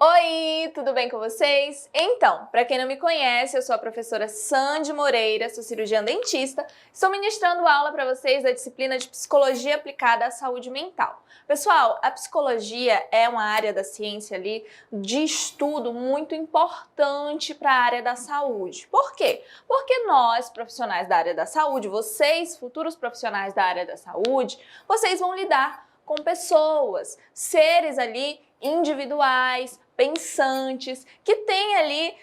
Oi, tudo bem com vocês? Então, para quem não me conhece, eu sou a professora Sandy Moreira, sou cirurgiã dentista, estou ministrando aula para vocês da disciplina de Psicologia aplicada à saúde mental. Pessoal, a psicologia é uma área da ciência ali de estudo muito importante para a área da saúde. Por quê? Porque nós, profissionais da área da saúde, vocês, futuros profissionais da área da saúde, vocês vão lidar com pessoas, seres ali individuais, pensantes, que têm ali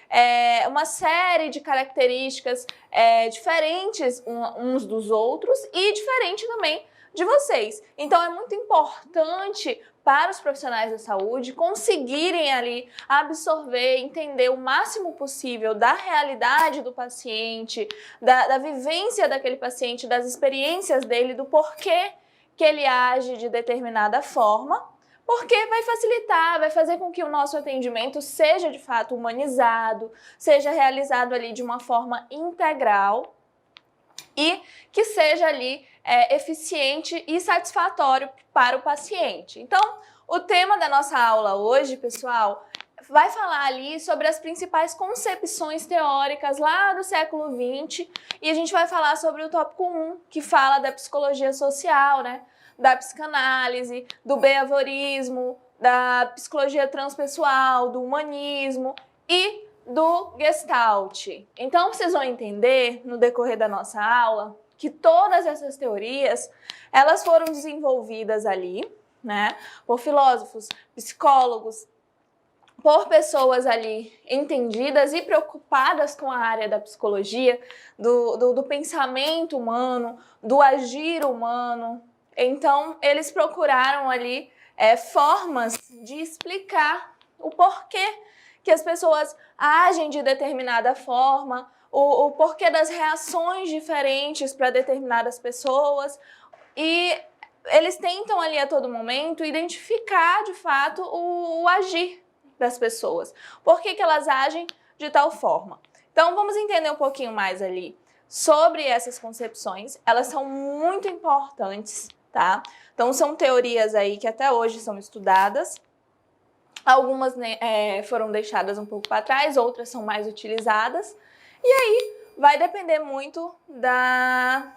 uma série de características diferentes uns dos outros e diferente também de vocês. Então é muito importante para os profissionais da saúde conseguirem ali absorver, entender o máximo possível da realidade do paciente, da vivência daquele paciente, das experiências dele, do porquê que ele age de determinada forma, porque vai facilitar, vai fazer com que o nosso atendimento seja de fato humanizado, seja realizado ali de uma forma integral e que seja ali eficiente e satisfatório para o paciente. Então, o tema da nossa aula hoje, pessoal, vai falar ali sobre as principais concepções teóricas lá do século XX e a gente vai falar sobre o tópico 1, que fala da psicologia social, né? Da psicanálise, do behaviorismo, da psicologia transpessoal, do humanismo e do Gestalt. Então, vocês vão entender no decorrer da nossa aula que todas essas teorias, elas foram desenvolvidas ali, né, por filósofos, psicólogos, por pessoas ali entendidas e preocupadas com a área da psicologia, do pensamento humano, do agir humano. Então, eles procuraram ali formas de explicar o porquê que as pessoas agem de determinada forma, o porquê das reações diferentes para determinadas pessoas, e eles tentam ali a todo momento identificar de fato o agir das pessoas, por que elas agem de tal forma. Então vamos entender um pouquinho mais ali sobre essas concepções, elas são muito importantes, tá? Então são teorias aí que até hoje são estudadas, algumas foram deixadas um pouco para trás, outras são mais utilizadas, e aí vai depender muito da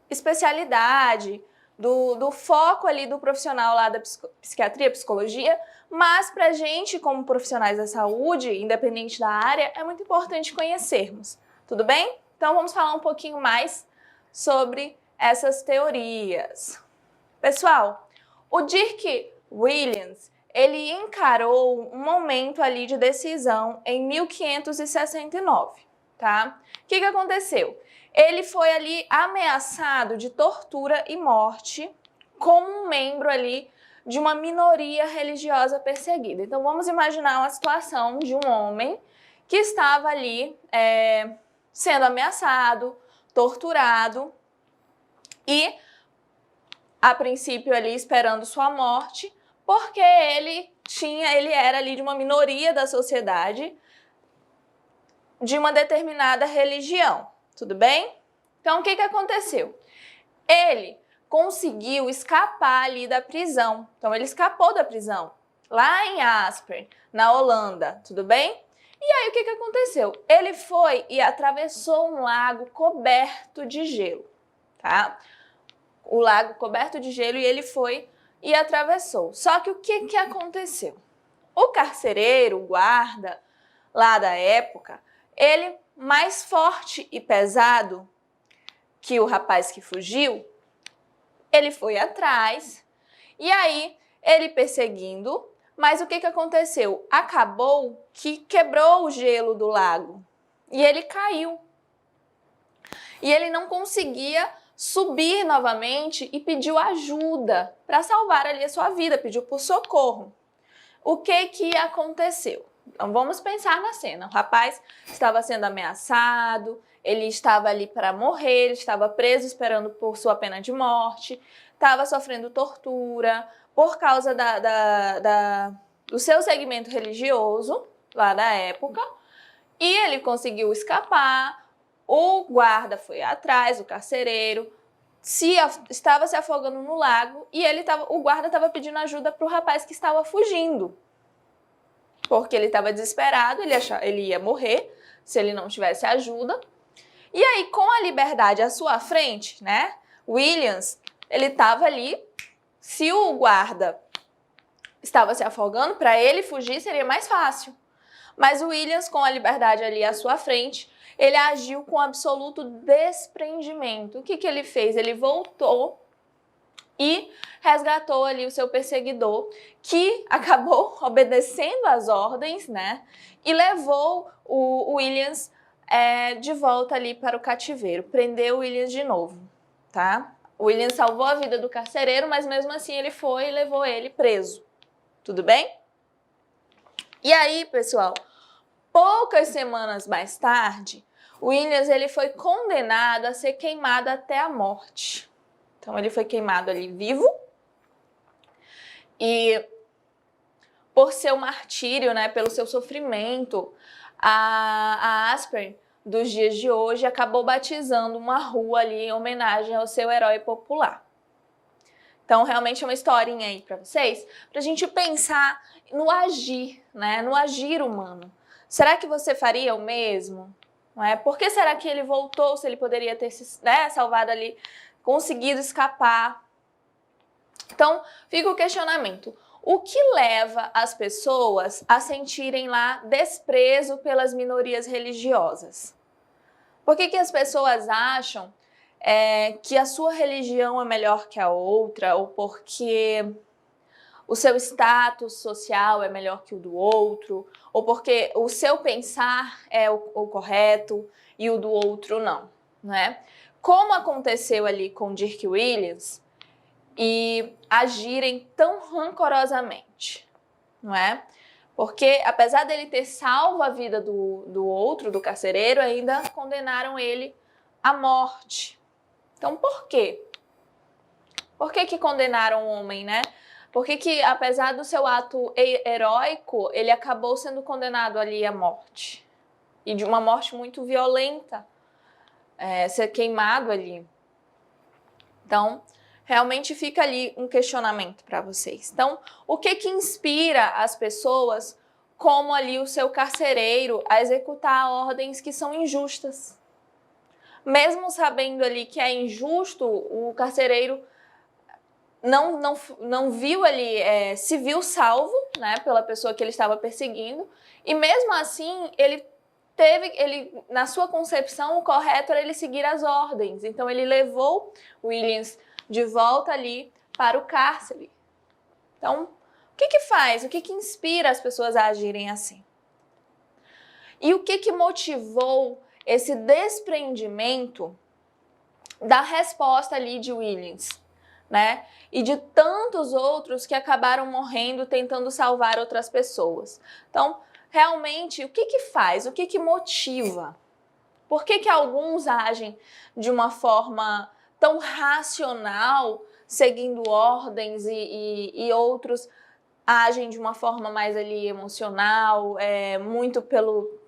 especialidade, do foco ali do profissional lá da psiquiatria, psicologia, mas para a gente, como profissionais da saúde, independente da área, é muito importante conhecermos, tudo bem? Então vamos falar um pouquinho mais sobre essas teorias. Pessoal, o Dirk Williams, ele encarou um momento ali de decisão em 1569, tá? O que aconteceu? Ele foi ali ameaçado de tortura e morte como um membro ali de uma minoria religiosa perseguida. Então vamos imaginar uma situação de um homem que estava ali sendo ameaçado, torturado e a princípio ali esperando sua morte, porque ele era ali de uma minoria da sociedade, de uma determinada religião. Tudo bem? Então, o que aconteceu? Ele conseguiu escapar ali da prisão. Então, ele escapou da prisão, lá em Asperen, na Holanda. Tudo bem? E aí, o que aconteceu? Ele foi e atravessou um lago coberto de gelo, tá? O lago coberto de gelo e ele foi e atravessou. Só que o que aconteceu? O carcereiro, o guarda lá da época, ele mais forte e pesado que o rapaz que fugiu, ele foi atrás e aí ele perseguindo, mas o que aconteceu? Acabou que quebrou o gelo do lago e ele caiu. E ele não conseguia subir novamente e pediu ajuda para salvar ali a sua vida, pediu por socorro. O que aconteceu? Então vamos pensar na cena. O rapaz estava sendo ameaçado, ele estava ali para morrer, ele estava preso esperando por sua pena de morte, estava sofrendo tortura por causa do seu segmento religioso lá da época, e ele conseguiu escapar. O guarda foi atrás, o carcereiro, estava se afogando no lago e o guarda estava pedindo ajuda para o rapaz que estava fugindo. Porque ele estava desesperado, ele ia morrer se ele não tivesse ajuda. E aí, com a Liberdade à sua frente, né, Williams, ele estava ali, se o guarda estava se afogando, para ele fugir seria mais fácil. Mas o Williams, com a Liberdade ali à sua frente, ele agiu com absoluto desprendimento. O que ele fez? Ele voltou e resgatou ali o seu perseguidor, que acabou obedecendo às ordens, né? E levou o Williams de volta ali para o cativeiro. Prendeu o Williams de novo, tá? O Williams salvou a vida do carcereiro, mas mesmo assim ele foi e levou ele preso. Tudo bem? E aí, pessoal, poucas semanas mais tarde, Williams ele foi condenado a ser queimado até a morte. Então ele foi queimado ali vivo e por seu martírio, né, pelo seu sofrimento, a Aspen dos dias de hoje acabou batizando uma rua ali em homenagem ao seu herói popular. Então, realmente é uma historinha aí para vocês, para a gente pensar no agir, né? No agir humano. Será que você faria o mesmo? Não é? Por que será que ele voltou, se ele poderia ter se salvado ali, conseguido escapar? Então, fica o questionamento. O que leva as pessoas a sentirem lá desprezo pelas minorias religiosas? Por que as pessoas acham que a sua religião é melhor que a outra, ou porque o seu status social é melhor que o do outro, ou porque o seu pensar é o correto e o do outro não, né? Como aconteceu ali com Dirk Williams, e agirem tão rancorosamente, não é? Porque apesar dele ter salvo a vida do outro, do carcereiro, ainda condenaram ele à morte. Então, por quê? Por que condenaram o homem, né? Por que apesar do seu ato heróico, ele acabou sendo condenado ali à morte? E de uma morte muito violenta, ser queimado ali. Então, realmente fica ali um questionamento para vocês. Então, o que inspira as pessoas, como ali o seu carcereiro, a executar ordens que são injustas? Mesmo sabendo ali que é injusto, o carcereiro não viu ali, se viu salvo, né, pela pessoa que ele estava perseguindo, e mesmo assim na sua concepção, o correto era ele seguir as ordens. Então ele levou Williams de volta ali para o cárcere. Então, o que faz? O que inspira as pessoas a agirem assim? E o que motivou esse desprendimento da resposta ali de Williams, né? E de tantos outros que acabaram morrendo tentando salvar outras pessoas. Então, realmente, o que faz? O que motiva? Por que alguns agem de uma forma tão racional, seguindo ordens, e outros agem de uma forma mais ali emocional, muito pelo...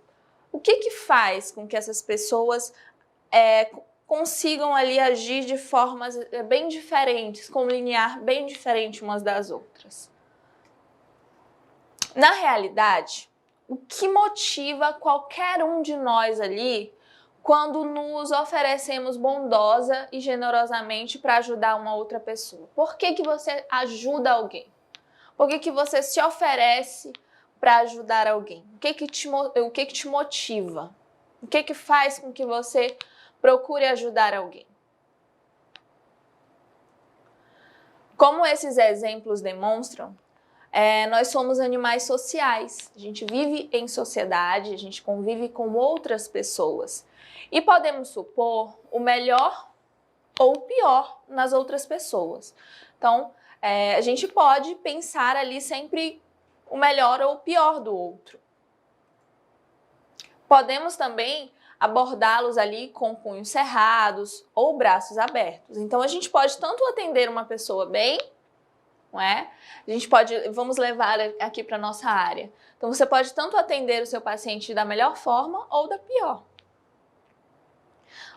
O que faz com que essas pessoas consigam ali agir de formas bem diferentes, com um linear bem diferente umas das outras? Na realidade, o que motiva qualquer um de nós ali quando nos oferecemos bondosa e generosamente para ajudar uma outra pessoa? Por que você ajuda alguém? Por que você se oferece para ajudar alguém? O que te motiva? O que faz com que você procure ajudar alguém? Como esses exemplos demonstram, nós somos animais sociais. A gente vive em sociedade, a gente convive com outras pessoas. E podemos supor o melhor ou o pior nas outras pessoas. Então, a gente pode pensar ali sempre o melhor ou o pior do outro. Podemos também abordá-los ali com punhos cerrados ou braços abertos. Então, a gente pode tanto atender uma pessoa bem, não é? A gente pode, vamos levar aqui para a nossa área. Então, você pode tanto atender o seu paciente da melhor forma ou da pior.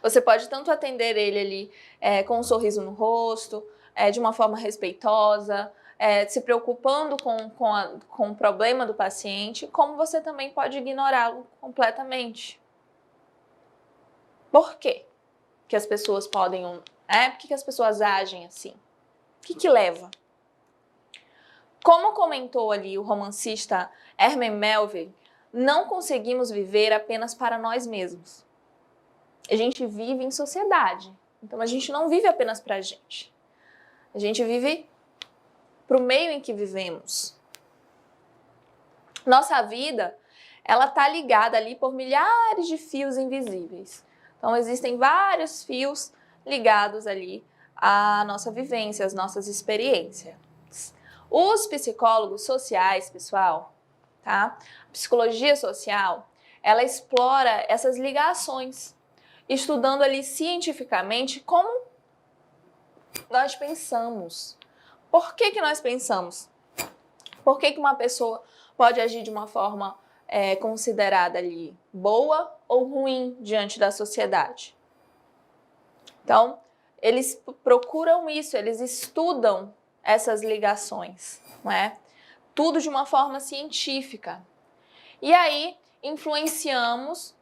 Você pode tanto atender ele ali com um sorriso no rosto, de uma forma respeitosa, se preocupando com o problema do paciente, como você também pode ignorá-lo completamente. Por quê que as pessoas podem... Por que as pessoas agem assim? O que leva? Como comentou ali o romancista Herman Melville, não conseguimos viver apenas para nós mesmos. A gente vive em sociedade, então a gente não vive apenas para a gente. A gente vive para o meio em que vivemos. Nossa vida, ela está ligada ali por milhares de fios invisíveis. Então existem vários fios ligados ali à nossa vivência, às nossas experiências. Os psicólogos sociais, pessoal, tá? A psicologia social, ela explora essas ligações, estudando ali cientificamente como nós pensamos. Por que nós pensamos? Por que uma pessoa pode agir de uma forma considerada ali boa ou ruim diante da sociedade? Então, eles procuram isso, eles estudam essas ligações, não é? Tudo de uma forma científica. E aí, influenciamos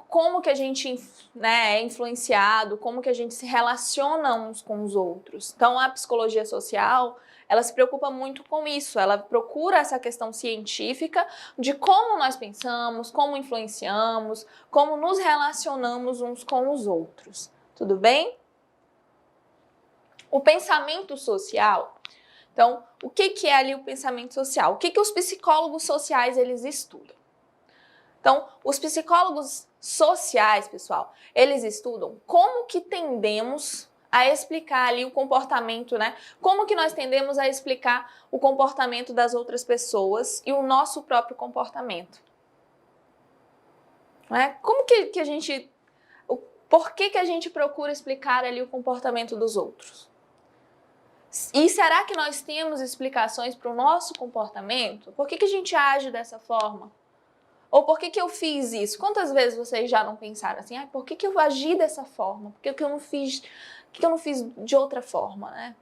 como que a gente é influenciado, como que a gente se relaciona uns com os outros. Então, a psicologia social, ela se preocupa muito com isso, ela procura essa questão científica de como nós pensamos, como influenciamos, como nos relacionamos uns com os outros. Tudo bem? O pensamento social. Então, o que é ali o pensamento social? O que os psicólogos sociais eles estudam? Então, os psicólogos sociais, pessoal, eles estudam como que tendemos a explicar ali o comportamento, né? Como que nós tendemos a explicar o comportamento das outras pessoas e o nosso próprio comportamento. Não é? Como que a gente... Por que a gente procura explicar ali o comportamento dos outros? E será que nós temos explicações para o nosso comportamento? Por que a gente age dessa forma? Ou por que eu fiz isso? Quantas vezes vocês já não pensaram assim, por que eu agi dessa forma? Por que eu não fiz de outra forma, né?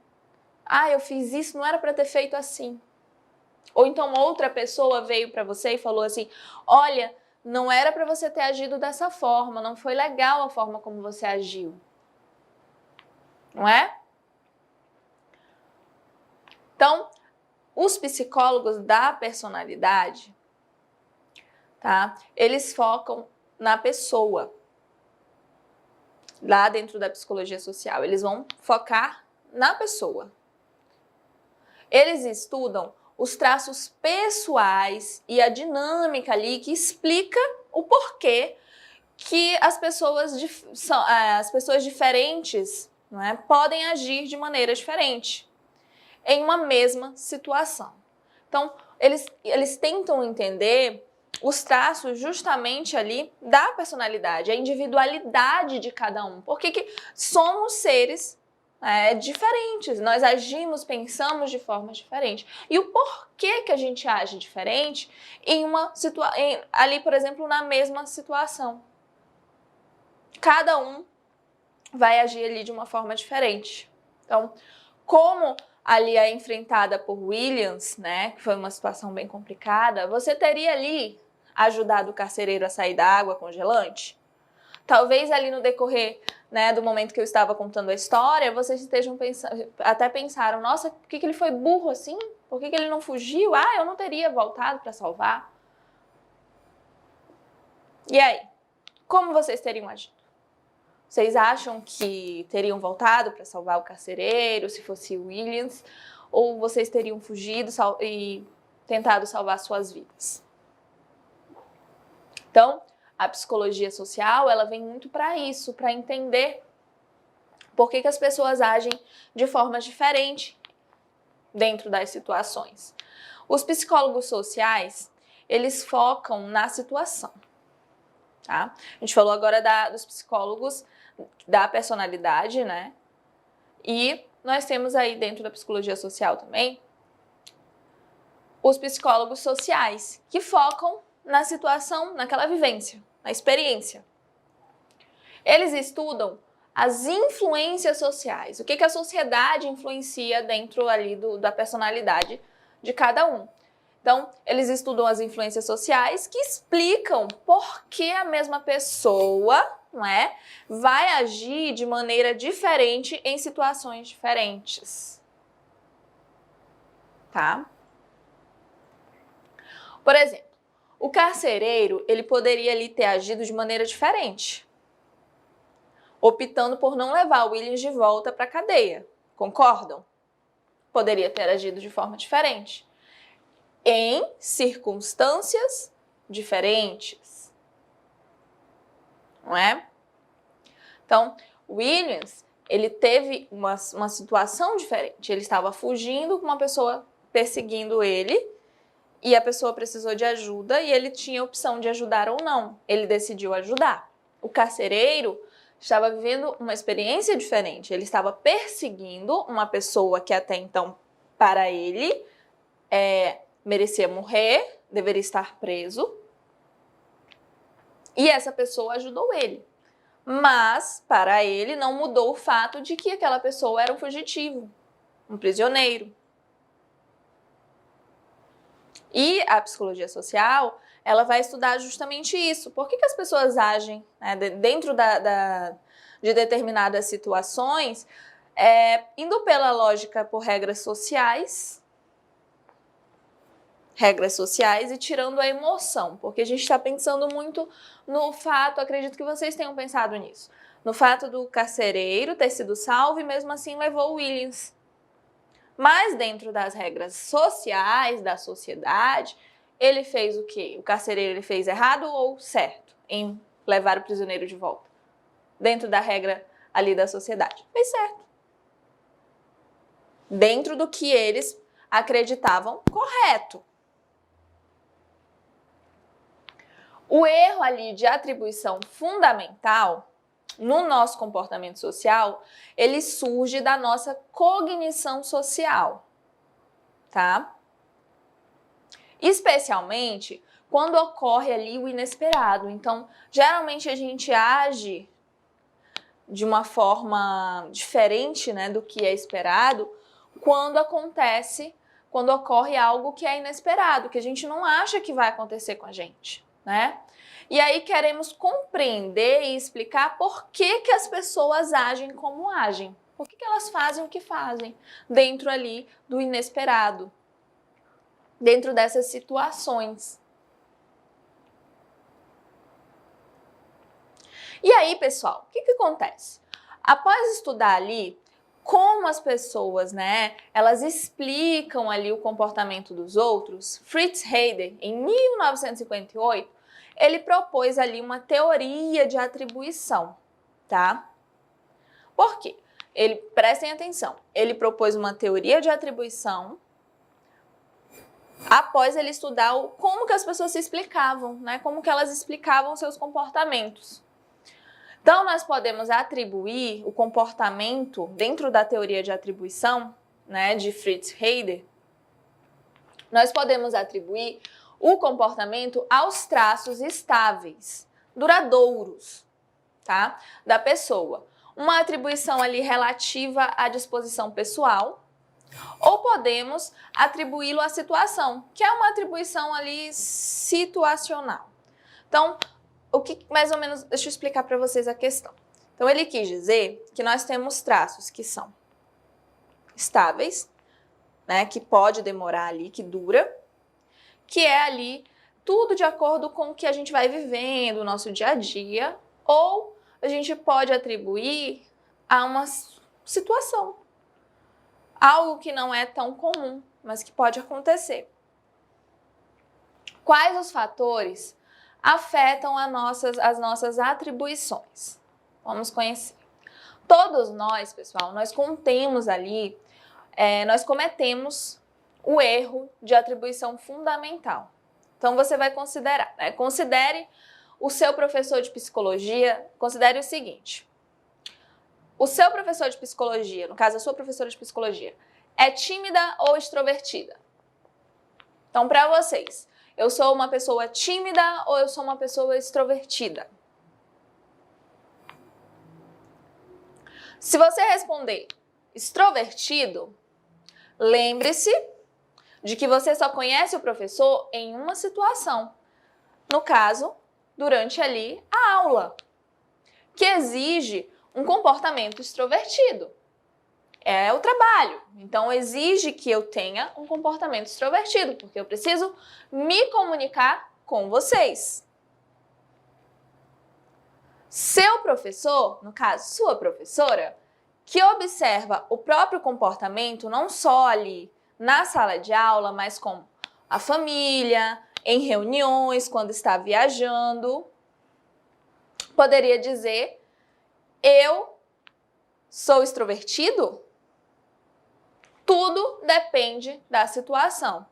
Eu fiz isso, não era para ter feito assim. Ou então outra pessoa veio para você e falou assim, olha, não era para você ter agido dessa forma, não foi legal a forma como você agiu. Não é? Então, os psicólogos da personalidade, tá? Eles focam na pessoa. Lá dentro da psicologia social, eles vão focar na pessoa. Eles estudam os traços pessoais e a dinâmica ali que explica o porquê que as pessoas diferentes, não é, podem agir de maneira diferente em uma mesma situação. Então, eles tentam entender os traços justamente ali da personalidade, a individualidade de cada um. Por que somos seres diferentes, nós agimos, pensamos de forma diferente. E o porquê que a gente age diferente ali, por exemplo, na mesma situação. Cada um vai agir ali de uma forma diferente. Então, como ali é enfrentada por Williams, né, que foi uma situação bem complicada, você teria ali ajudado o carcereiro a sair da água congelante? Talvez ali no decorrer, né, do momento que eu estava contando a história, vocês estejam até pensaram, nossa, por que ele foi burro assim? Por que ele não fugiu? Eu não teria voltado para salvar. E aí? Como vocês teriam agido? Vocês acham que teriam voltado para salvar o carcereiro, se fosse Williams? Ou vocês teriam fugido e tentado salvar suas vidas? Então, a psicologia social, ela vem muito para isso, para entender por que as pessoas agem de forma diferente dentro das situações. Os psicólogos sociais, eles focam na situação. Tá? A gente falou agora dos psicólogos da personalidade, né? E nós temos aí dentro da psicologia social também os psicólogos sociais, que focam na situação, naquela vivência, na experiência. Eles estudam as influências sociais, o que a sociedade influencia dentro ali da personalidade de cada um. Então, eles estudam as influências sociais que explicam por que a mesma pessoa, não é, vai agir de maneira diferente em situações diferentes. Tá? Por exemplo, o carcereiro, ele poderia ali ter agido de maneira diferente, optando por não levar o Williams de volta para a cadeia. Concordam? Poderia ter agido de forma diferente, em circunstâncias diferentes. Não é? Então, Williams, ele teve uma situação diferente. Ele estava fugindo com uma pessoa perseguindo ele e a pessoa precisou de ajuda e ele tinha a opção de ajudar ou não. Ele decidiu ajudar. O carcereiro estava vivendo uma experiência diferente. Ele estava perseguindo uma pessoa que até então, para ele, merecia morrer, deveria estar preso. E essa pessoa ajudou ele. Mas, para ele, não mudou o fato de que aquela pessoa era um fugitivo, um prisioneiro. E a psicologia social, ela vai estudar justamente isso. Por que as pessoas agem, né, dentro de determinadas situações, indo pela lógica por regras sociais e tirando a emoção, porque a gente está pensando muito no fato, acredito que vocês tenham pensado nisso, no fato do carcereiro ter sido salvo e mesmo assim levou o Williams. Mas dentro das regras sociais da sociedade, ele fez o quê? O carcereiro ele fez errado ou certo em levar o prisioneiro de volta? Dentro da regra ali da sociedade. Fez certo. Dentro do que eles acreditavam correto. O erro ali de atribuição fundamental no nosso comportamento social, ele surge da nossa cognição social, tá? Especialmente quando ocorre ali o inesperado. Então, geralmente a gente age de uma forma diferente, né, do que é esperado quando ocorre algo que é inesperado, que a gente não acha que vai acontecer com a gente, né? E aí queremos compreender e explicar por que as pessoas agem como agem. Por que elas fazem o que fazem dentro ali do inesperado. Dentro dessas situações. E aí, pessoal, o que acontece? Após estudar ali como as pessoas, né, elas explicam ali o comportamento dos outros, Fritz Heider, em 1958, ele propôs ali uma teoria de atribuição, tá? Por quê? Prestem atenção, ele propôs uma teoria de atribuição após ele estudar como que as pessoas se explicavam, né? Como que elas explicavam seus comportamentos. Então, nós podemos atribuir o comportamento dentro da teoria de atribuição, né, de Fritz Heider, nós podemos atribuir o comportamento aos traços estáveis, duradouros, tá? Da pessoa. Uma atribuição ali relativa à disposição pessoal, ou podemos atribuí-lo à situação, que é uma atribuição ali situacional. Então, mais ou menos, deixa eu explicar para vocês a questão. Então, ele quis dizer que nós temos traços que são estáveis, né, que pode demorar ali, que dura, que é ali tudo de acordo com o que a gente vai vivendo, o nosso dia a dia, ou a gente pode atribuir a uma situação, algo que não é tão comum, mas que pode acontecer. Quais os fatores afetam as nossas atribuições? Vamos conhecer. Todos nós, pessoal, nós cometemos o erro de atribuição fundamental. Então, você vai considerar, né? Considere o seu professor de psicologia, considere o seguinte. O seu professor de psicologia, no caso, a sua professora de psicologia, é tímida ou extrovertida? Então, para vocês, eu sou uma pessoa tímida ou eu sou uma pessoa extrovertida? Se você responder extrovertido, lembre-se de que você só conhece o professor em uma situação. No caso, durante ali a aula, que exige um comportamento extrovertido. É o trabalho, então exige que eu tenha um comportamento extrovertido, porque eu preciso me comunicar com vocês. Seu professor, no caso sua professora, que observa o próprio comportamento não só ali na sala de aula, mas com a família, em reuniões, quando está viajando, poderia dizer: eu sou extrovertido? Tudo depende da situação.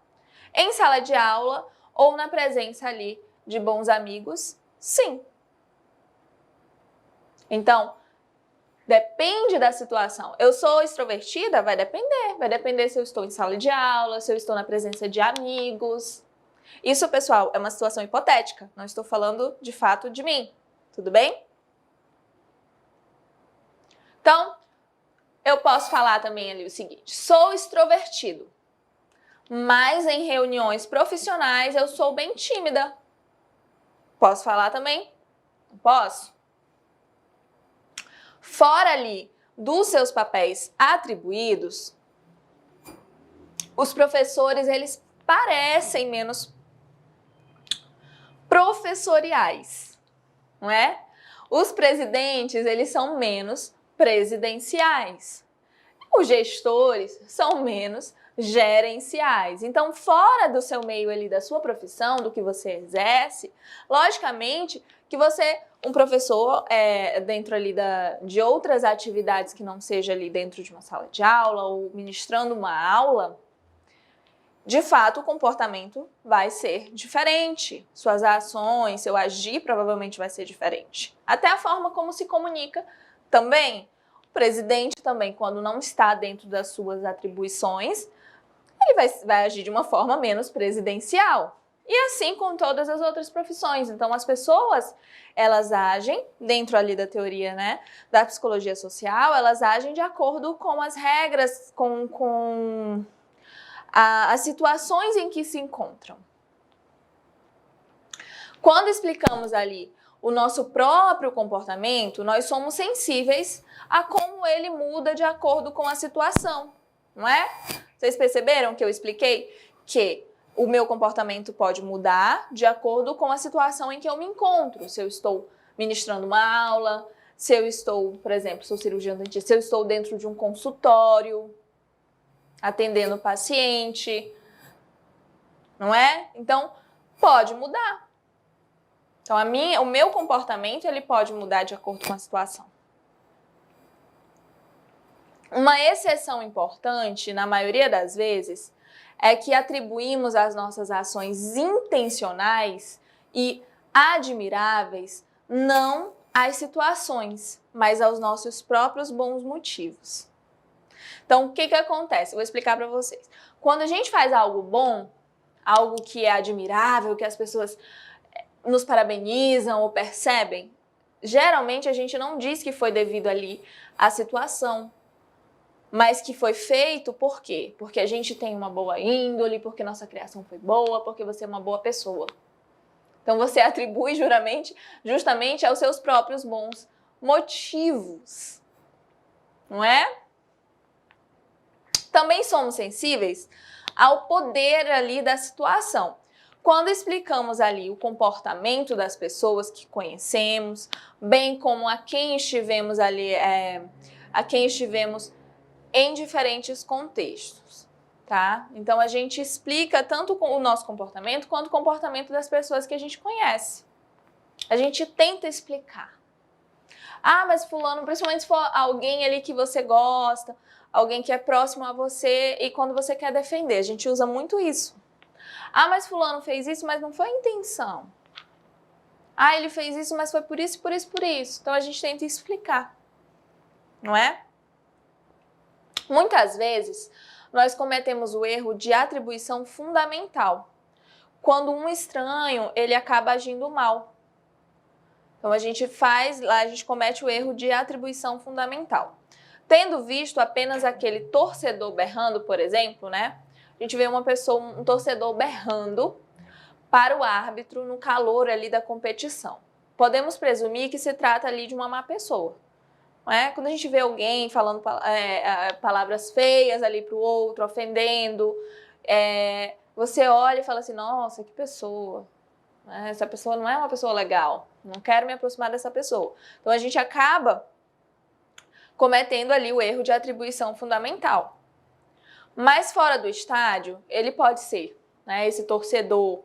Em sala de aula ou na presença ali de bons amigos, sim. Então, depende da situação. Eu sou extrovertida? Vai depender se eu estou em sala de aula, se eu estou na presença de amigos. Isso, pessoal, é uma situação hipotética. Não estou falando de fato de mim. Tudo bem? Então, eu posso falar também ali o seguinte: sou extrovertido, mas em reuniões profissionais eu sou bem tímida. Posso falar também? Não posso? Fora ali dos seus papéis atribuídos, os professores, eles parecem menos professoriais, não é? Os presidentes, eles são menos presidenciais. Os gestores são menos gerenciais. Então, fora do seu meio ali, da sua profissão, do que você exerce, logicamente que você, um professor, dentro ali de outras atividades que não seja ali dentro de uma sala de aula ou ministrando uma aula, de fato o comportamento vai ser diferente. Suas ações, seu agir provavelmente vai ser diferente. Até a forma como se comunica também. O presidente também, quando não está dentro das suas atribuições, ele vai agir de uma forma menos presidencial. E assim com todas as outras profissões. Então, as pessoas, elas agem, dentro ali da teoria, né, da psicologia social, elas agem de acordo com as regras, com as situações em que se encontram. Quando explicamos ali o nosso próprio comportamento, nós somos sensíveis a como ele muda de acordo com a situação, não é? Vocês perceberam que eu expliquei que o meu comportamento pode mudar de acordo com a situação em que eu me encontro. Se eu estou ministrando uma aula, se eu estou, por exemplo, sou cirurgiã dentista, se eu estou dentro de um consultório, atendendo o paciente, não é? Então, pode mudar. Então, o meu comportamento, ele pode mudar de acordo com a situação. Uma exceção importante, na maioria das vezes, é que atribuímos as nossas ações intencionais e admiráveis não às situações, mas aos nossos próprios bons motivos. Então, o que acontece? Eu vou explicar para vocês. Quando a gente faz algo bom, algo que é admirável, que as pessoas nos parabenizam ou percebem, geralmente a gente não diz que foi devido ali à situação, mas que foi feito por quê? Porque a gente tem uma boa índole, porque nossa criação foi boa, porque você é uma boa pessoa. Então você atribui justamente aos seus próprios bons motivos, não é? Também somos sensíveis ao poder ali da situação. Quando explicamos ali o comportamento das pessoas que conhecemos, bem como a quem estivemos ali, em diferentes contextos, tá? Então a gente explica tanto o nosso comportamento quanto o comportamento das pessoas que a gente conhece. A gente tenta explicar. Ah, mas fulano, principalmente se for alguém ali que você gosta, alguém que é próximo a você e quando você quer defender, a gente usa muito isso. Ah, mas fulano fez isso, mas não foi a intenção. Ah, ele fez isso, mas foi por isso, por isso, por isso. Então a gente tenta explicar, não é? Muitas vezes, nós cometemos o erro de atribuição fundamental, quando um estranho, ele acaba agindo mal. Então, a gente comete o erro de atribuição fundamental. Tendo visto apenas aquele torcedor berrando, por exemplo, né? A gente vê uma pessoa, um torcedor berrando para o árbitro no calor ali da competição. Podemos presumir que se trata ali de uma má pessoa. Não é? Quando a gente vê alguém falando palavras feias ali para o outro, ofendendo, você olha e fala assim, nossa, que pessoa. Essa pessoa não é uma pessoa legal. Não quero me aproximar dessa pessoa. Então a gente acaba cometendo ali o erro de atribuição fundamental. Mas fora do estádio, ele pode ser, né, esse torcedor,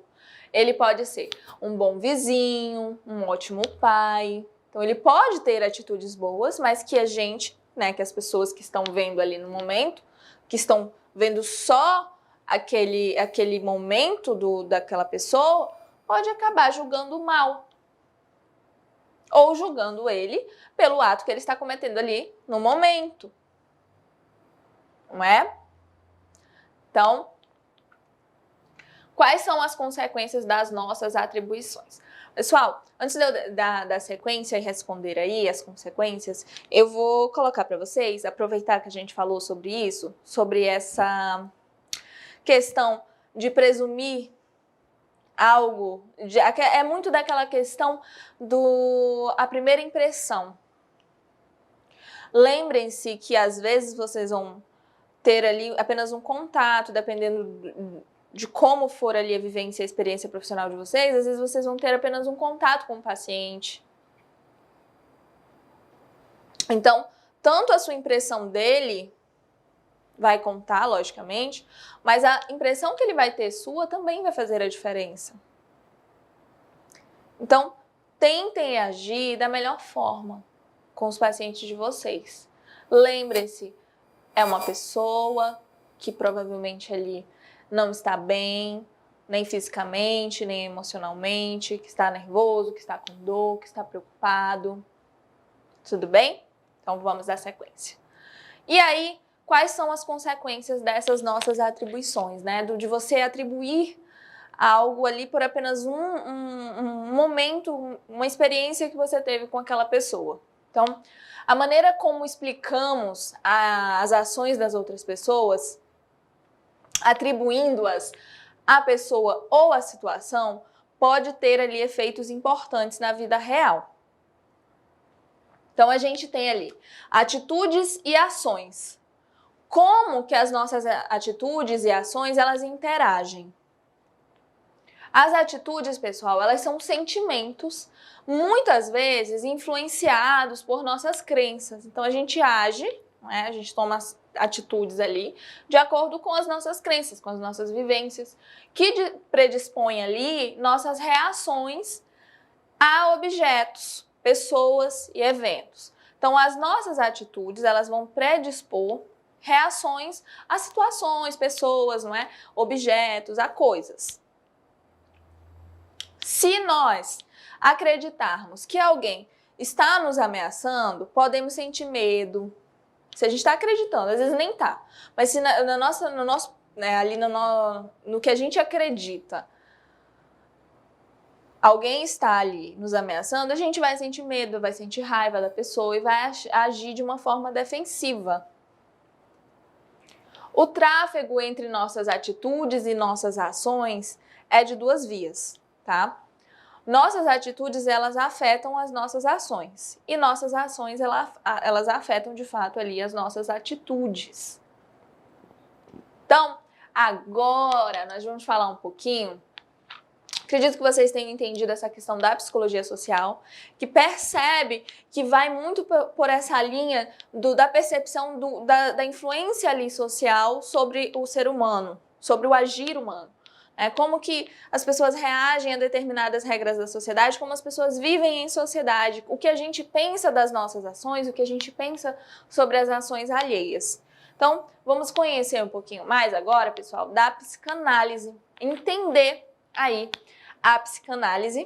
ele pode ser um bom vizinho, um ótimo pai. Então ele pode ter atitudes boas, mas que a gente, né, que as pessoas que estão vendo ali no momento, que estão vendo só aquele momento daquela pessoa, pode acabar julgando mal. Ou julgando ele pelo ato que ele está cometendo ali no momento. Não é? Então, quais são as consequências das nossas atribuições? Pessoal, antes de eu dar sequência e responder aí as consequências, eu vou colocar para vocês, aproveitar que a gente falou sobre isso, sobre essa questão de presumir algo, é muito daquela questão a primeira impressão. Lembrem-se que às vezes vocês vão ter ali apenas um contato, dependendo de como for ali a vivência e a experiência profissional de vocês, às vezes vocês vão ter apenas um contato com o paciente. Então, tanto a sua impressão dele vai contar, logicamente, mas a impressão que ele vai ter sua também vai fazer a diferença. Então, tentem agir da melhor forma com os pacientes de vocês. Lembrem-se, é uma pessoa que provavelmente ali não está bem, nem fisicamente, nem emocionalmente, que está nervoso, que está com dor, que está preocupado. Tudo bem? Então vamos dar sequência. E aí, quais são as consequências dessas nossas atribuições, né? De você atribuir algo ali por apenas um momento, uma experiência que você teve com aquela pessoa. Então, a maneira como explicamos as ações das outras pessoas, atribuindo-as à pessoa ou à situação, pode ter ali efeitos importantes na vida real. Então, a gente tem ali atitudes e ações. Como que as nossas atitudes e ações, elas interagem? As atitudes, pessoal, elas são sentimentos, muitas vezes influenciados por nossas crenças. Então, a gente age, né? A gente toma atitudes ali de acordo com as nossas crenças, com as nossas vivências, que predispõem ali nossas reações a objetos, pessoas e eventos. Então, as nossas atitudes, elas vão predispor reações a situações, pessoas, não é? Objetos, a coisas. Se nós acreditarmos que alguém está nos ameaçando, podemos sentir medo. Se a gente está acreditando, às vezes nem está. Mas se ali no que a gente acredita, alguém está ali nos ameaçando, a gente vai sentir medo, vai sentir raiva da pessoa e vai agir de uma forma defensiva. O tráfego entre nossas atitudes e nossas ações é de duas vias, tá? Nossas atitudes, elas afetam as nossas ações. E nossas ações, elas afetam, de fato, ali as nossas atitudes. Então, agora nós vamos falar um pouquinho. Acredito que vocês tenham entendido essa questão da psicologia social, que percebe que vai muito por essa linha da percepção da influência ali social sobre o ser humano, sobre o agir humano. Como que as pessoas reagem a determinadas regras da sociedade, como as pessoas vivem em sociedade, o que a gente pensa das nossas ações, o que a gente pensa sobre as ações alheias. Então, vamos conhecer um pouquinho mais agora, pessoal, da psicanálise, entender aí a psicanálise,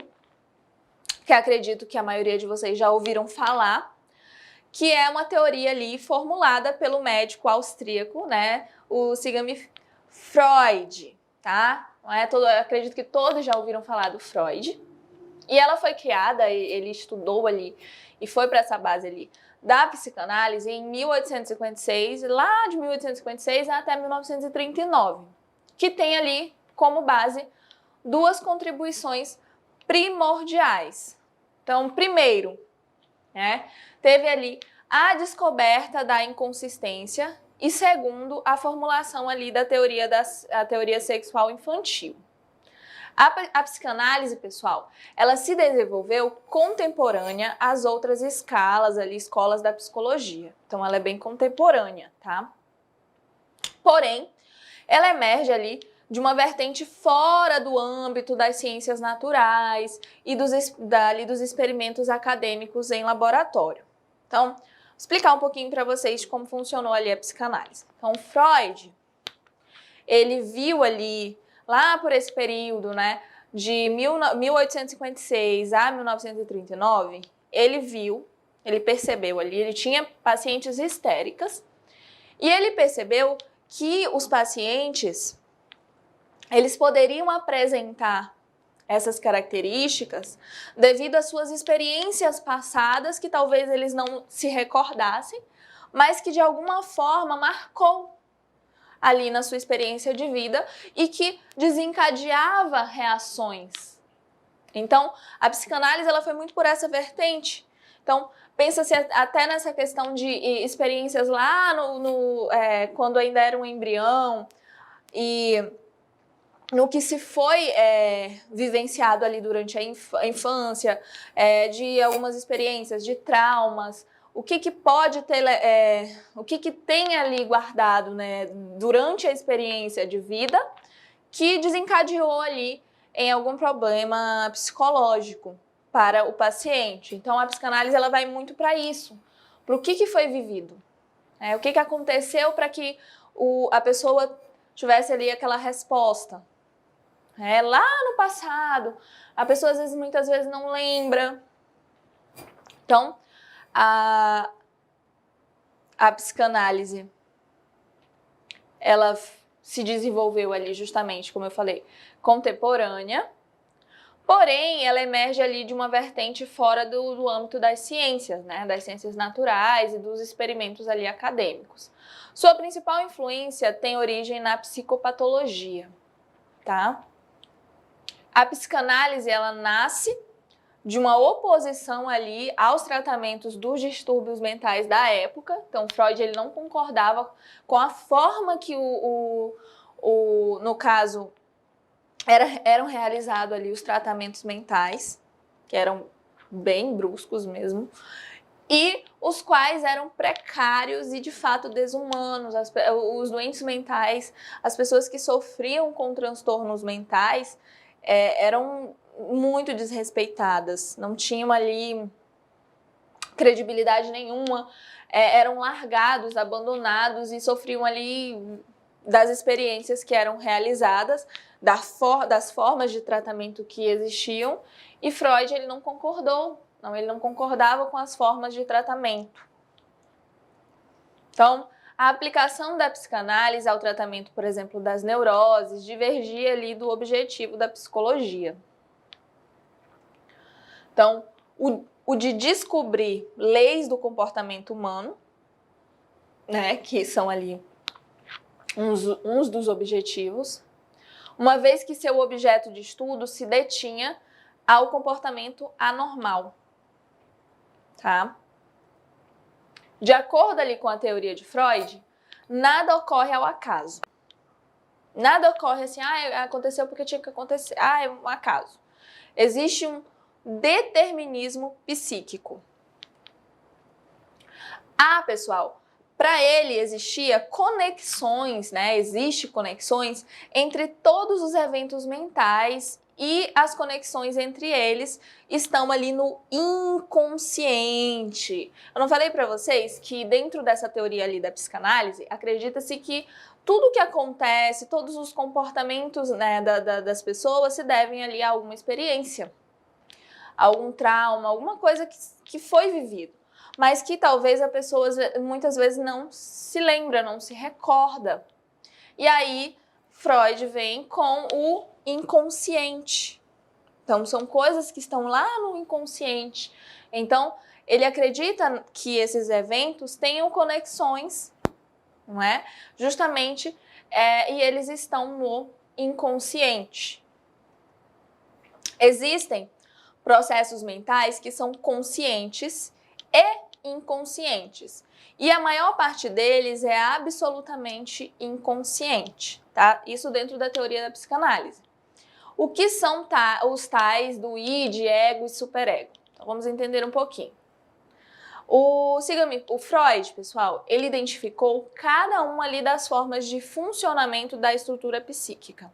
que acredito que a maioria de vocês já ouviram falar, que é uma teoria ali formulada pelo médico austríaco, né, o Sigmund Freud, tá? Eu acredito que todos já ouviram falar do Freud. E ela foi criada, ele estudou ali e foi para essa base ali da psicanálise em 1856, lá de 1856 até 1939, que tem ali como base duas contribuições primordiais. Então, primeiro, teve ali a descoberta da inconsistência e segundo, a formulação ali da teoria sexual infantil. A psicanálise, pessoal, ela se desenvolveu contemporânea às outras escolas da psicologia. Então, ela é bem contemporânea, tá? Porém, ela emerge ali de uma vertente fora do âmbito das ciências naturais e dos experimentos acadêmicos em laboratório. Então, vou explicar um pouquinho para vocês de como funcionou ali a psicanálise. Então, Freud, ele viu ali, lá por esse período, de 1856 a 1939, ele percebeu ali, ele tinha pacientes histéricas, e ele percebeu que os pacientes, eles poderiam apresentar essas características devido às suas experiências passadas, que talvez eles não se recordassem, mas que de alguma forma marcou ali na sua experiência de vida e que desencadeava reações. Então, a psicanálise ela foi muito por essa vertente. Então, pensa-se até nessa questão de experiências lá quando ainda era um embrião e no que se foi vivenciado ali durante a infância, de algumas experiências, de traumas, o que pode ter, o que tem ali guardado, durante a experiência de vida que desencadeou ali em algum problema psicológico para o paciente. Então, a psicanálise ela vai muito para isso, para o que foi vivido, o que aconteceu para que a pessoa tivesse ali aquela resposta. Lá no passado, a pessoa muitas vezes não lembra. Então, a psicanálise, ela se desenvolveu ali justamente, como eu falei, contemporânea, porém, ela emerge ali de uma vertente fora do âmbito das ciências, das ciências naturais e dos experimentos ali acadêmicos. Sua principal influência tem origem na psicopatologia, tá? A psicanálise, ela nasce de uma oposição ali aos tratamentos dos distúrbios mentais da época. Então, Freud ele não concordava com a forma que no caso, eram realizados ali os tratamentos mentais, que eram bem bruscos mesmo, e os quais eram precários e, de fato, desumanos. Os doentes mentais, as pessoas que sofriam com transtornos mentais, eram muito desrespeitadas, não tinham ali credibilidade nenhuma, eram largados, abandonados e sofriam ali das experiências que eram realizadas, das formas de tratamento que existiam, e Freud ele não concordou, ele não concordava com as formas de tratamento. Então, a aplicação da psicanálise ao tratamento, por exemplo, das neuroses, divergia ali do objetivo da psicologia. Então, o de descobrir leis do comportamento humano, que são ali uns dos objetivos, uma vez que seu objeto de estudo se detinha ao comportamento anormal, tá? De acordo ali com a teoria de Freud, nada ocorre ao acaso. Nada ocorre assim, aconteceu porque tinha que acontecer, é um acaso. Existe um determinismo psíquico. Pessoal, para ele existia conexões, existe conexões entre todos os eventos mentais e as conexões entre eles estão ali no inconsciente. Eu não falei para vocês que dentro dessa teoria ali da psicanálise, acredita-se que tudo que acontece, todos os comportamentos das pessoas se devem ali a alguma experiência, algum trauma, alguma coisa que foi vivido, mas que talvez a pessoa muitas vezes não se lembra, não se recorda. E aí Freud vem com o inconsciente. Então, são coisas que estão lá no inconsciente. Então, ele acredita que esses eventos tenham conexões, não é? Justamente, e eles estão no inconsciente. Existem processos mentais que são conscientes e inconscientes. E a maior parte deles é absolutamente inconsciente, tá? Isso dentro da teoria da psicanálise. O que são os tais do id, ego e superego? Então vamos entender um pouquinho. O Freud, pessoal, ele identificou cada uma ali das formas de funcionamento da estrutura psíquica,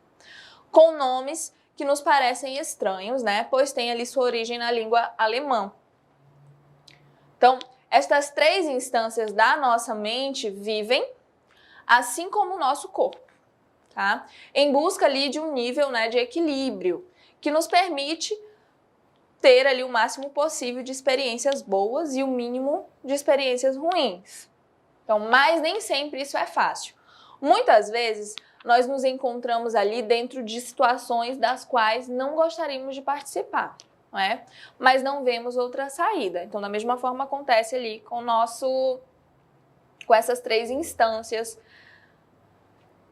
com nomes que nos parecem estranhos, né? Pois tem ali sua origem na língua alemã. Então, estas três instâncias da nossa mente vivem, assim como o nosso corpo, tá? Em busca ali de um nível, né, de equilíbrio, que nos permite ter ali o máximo possível de experiências boas e o mínimo de experiências ruins. Então, mas nem sempre isso é fácil. Muitas vezes, nós nos encontramos ali dentro de situações das quais não gostaríamos de participar, não é? Mas não vemos outra saída. Então, da mesma forma, acontece ali com essas três instâncias.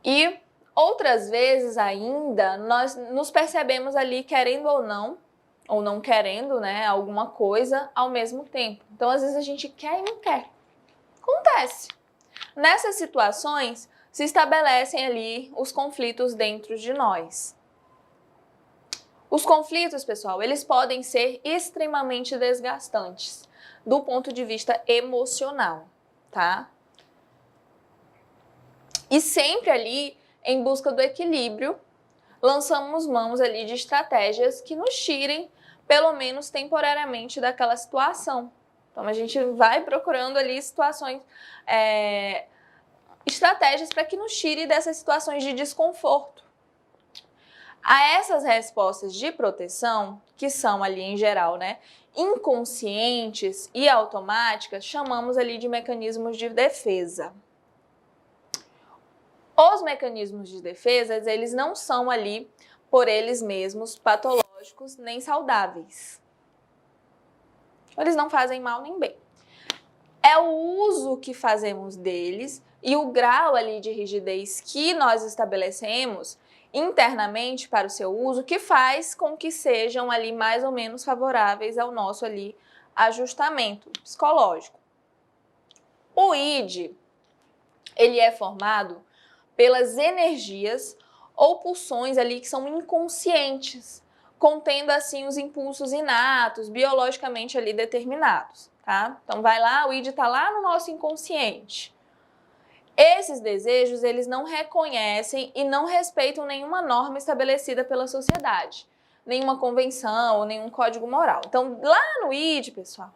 E outras vezes ainda, nós nos percebemos ali querendo ou não querendo, né, alguma coisa ao mesmo tempo. Então, às vezes a gente quer e não quer. Acontece. Nessas situações, se estabelecem ali os conflitos dentro de nós. Os conflitos, pessoal, eles podem ser extremamente desgastantes do ponto de vista emocional, tá? E sempre ali, em busca do equilíbrio, lançamos mãos ali de estratégias que nos tirem, pelo menos temporariamente, daquela situação. Então, a gente vai procurando ali estratégias para que nos tire dessas situações de desconforto. A essas respostas de proteção, que são ali em geral, né, inconscientes e automáticas, chamamos ali de mecanismos de defesa. Os mecanismos de defesa, eles não são ali, por eles mesmos, patológicos nem saudáveis. Eles não fazem mal nem bem. É o uso que fazemos deles e o grau ali de rigidez que nós estabelecemos internamente para o seu uso que faz com que sejam ali mais ou menos favoráveis ao nosso ali ajustamento psicológico. O id, ele é formado pelas energias ou pulsões ali que são inconscientes, contendo assim os impulsos inatos, biologicamente ali determinados, tá? Então vai lá, o id está lá no nosso inconsciente. Esses desejos, eles não reconhecem e não respeitam nenhuma norma estabelecida pela sociedade, nenhuma convenção ou nenhum código moral. Então, lá no id, pessoal,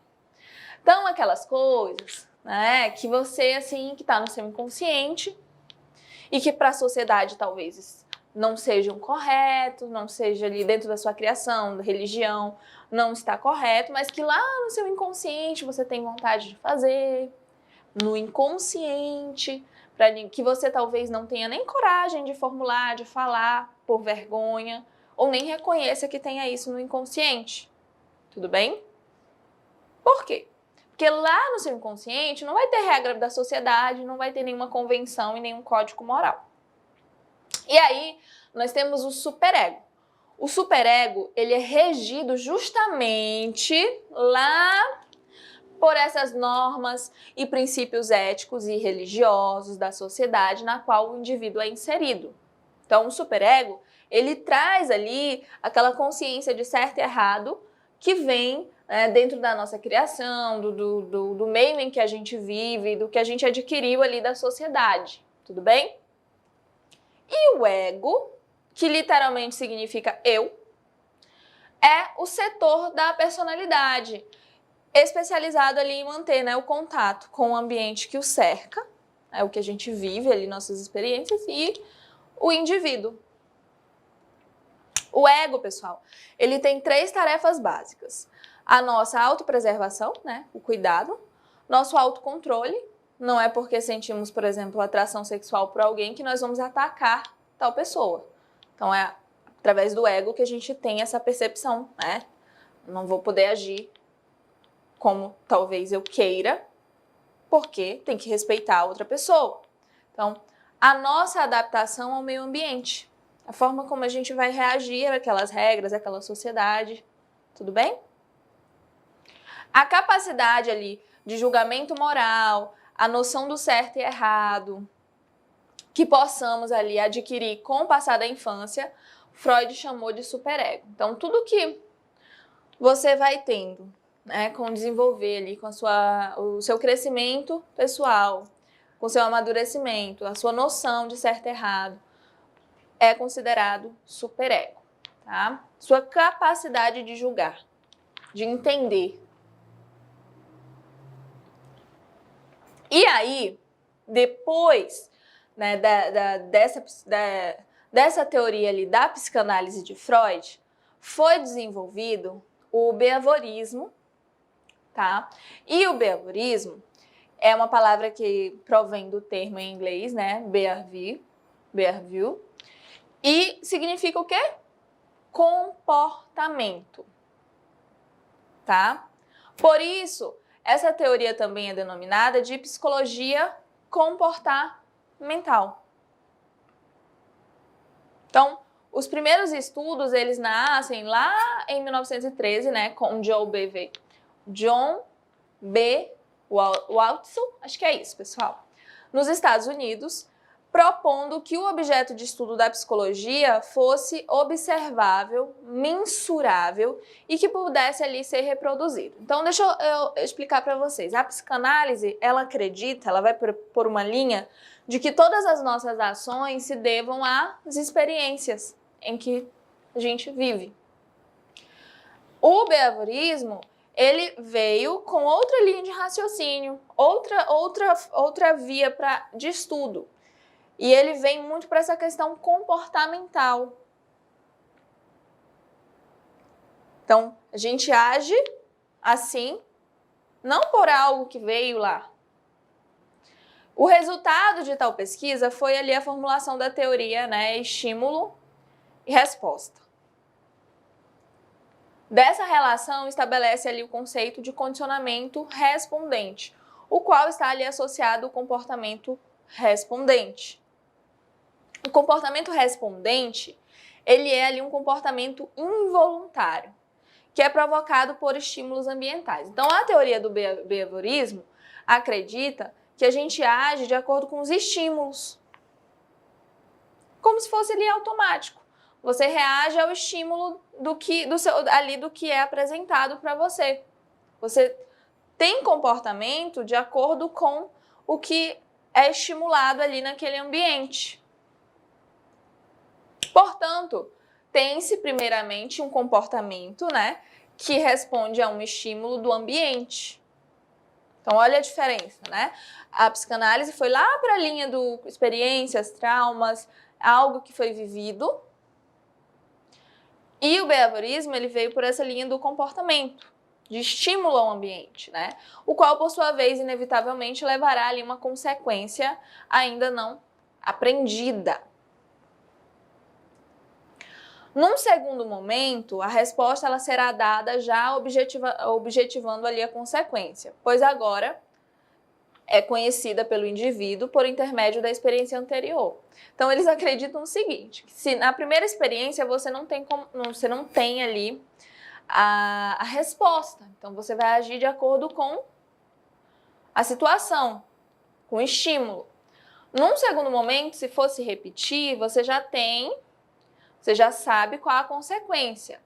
estão aquelas coisas, né, que você, assim, que está no seu inconsciente e que para a sociedade talvez não sejam corretos, não seja ali dentro da sua criação, da religião, não está correto, mas que lá no seu inconsciente você tem vontade de fazer, no inconsciente, que você talvez não tenha nem coragem de formular, de falar, por vergonha, ou nem reconheça que tenha isso no inconsciente. Tudo bem? Por quê? Porque lá no seu inconsciente não vai ter regra da sociedade, não vai ter nenhuma convenção e nenhum código moral. E aí, nós temos o superego. O superego, ele é regido justamente lá por essas normas e princípios éticos e religiosos da sociedade na qual o indivíduo é inserido. Então, o superego, ele traz ali aquela consciência de certo e errado que vem dentro da nossa criação, do meio em que a gente vive, do que a gente adquiriu ali da sociedade. Tudo bem? E o ego, que literalmente significa eu, é o setor da personalidade, especializado ali em manter, né, o contato com o ambiente que o cerca, é o que a gente vive ali, nossas experiências, e o indivíduo. O ego, pessoal, ele tem 3 tarefas básicas. A nossa autopreservação, né, o cuidado, nosso autocontrole, não é porque sentimos, por exemplo, atração sexual por alguém que nós vamos atacar tal pessoa. Então é através do ego que a gente tem essa percepção, né? Não vou poder agir como talvez eu queira, porque tem que respeitar a outra pessoa. Então, a nossa adaptação ao meio ambiente, a forma como a gente vai reagir àquelas regras, àquela sociedade, tudo bem? A capacidade ali de julgamento moral, a noção do certo e errado, que possamos ali adquirir com o passar da infância, Freud chamou de superego. Então, tudo que você vai tendo, né, com desenvolver ali, com o seu crescimento pessoal, com o seu amadurecimento, a sua noção de certo e errado, é considerado superego, tá? Sua capacidade de julgar, de entender. E aí, depois, né, dessa teoria ali da psicanálise de Freud, foi desenvolvido o behaviorismo, tá? E o behaviorismo é uma palavra que provém do termo em inglês, né? Behavior, e significa o quê? Comportamento, tá? Por isso, essa teoria também é denominada de psicologia comportamental. Então, os primeiros estudos, eles nascem lá em 1913, né, com John B. Watson, acho que é isso, pessoal, nos Estados Unidos, propondo que o objeto de estudo da psicologia fosse observável, mensurável e que pudesse ali ser reproduzido. Então, deixa eu explicar para vocês. A psicanálise, ela acredita, ela vai por uma linha de que todas as nossas ações se devam às experiências em que a gente vive. O behaviorismo, ele veio com outra linha de raciocínio, outra via de estudo. E ele vem muito para essa questão comportamental. Então, a gente age assim, não por algo que veio lá. O resultado de tal pesquisa foi ali a formulação da teoria, né, estímulo e resposta. Dessa relação estabelece ali o conceito de condicionamento respondente, o qual está ali associado ao comportamento respondente. O comportamento respondente, ele é ali um comportamento involuntário, que é provocado por estímulos ambientais. Então, a teoria do behaviorismo acredita que a gente age de acordo com os estímulos, como se fosse ali automático. Você reage ao estímulo do que é apresentado para você. Você tem comportamento de acordo com o que é estimulado ali naquele ambiente. Portanto, tem-se primeiramente um comportamento, né, que responde a um estímulo do ambiente. Então, olha a diferença, né? A psicanálise foi lá para a linha do experiências, traumas, algo que foi vivido. E o behaviorismo, ele veio por essa linha do comportamento, de estímulo ao ambiente, né? O qual, por sua vez, inevitavelmente levará ali uma consequência ainda não aprendida. Num segundo momento, a resposta ela será dada já objetivando ali a consequência, pois agora é conhecida pelo indivíduo por intermédio da experiência anterior. Então, eles acreditam o seguinte, que se na primeira experiência você não tem ali a resposta, então você vai agir de acordo com a situação, com o estímulo. Num segundo momento, se fosse repetir, você já sabe qual a consequência.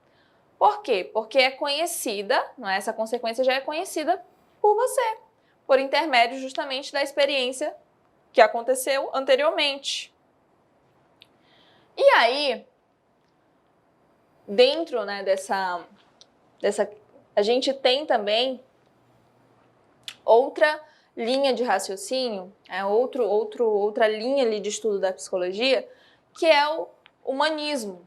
Por quê? Porque é conhecida, não é? Essa consequência já é conhecida por você, por intermédio justamente da experiência que aconteceu anteriormente. E aí, dentro, né, dessa a gente tem também outra linha de raciocínio, outra linha ali de estudo da psicologia, que é o humanismo.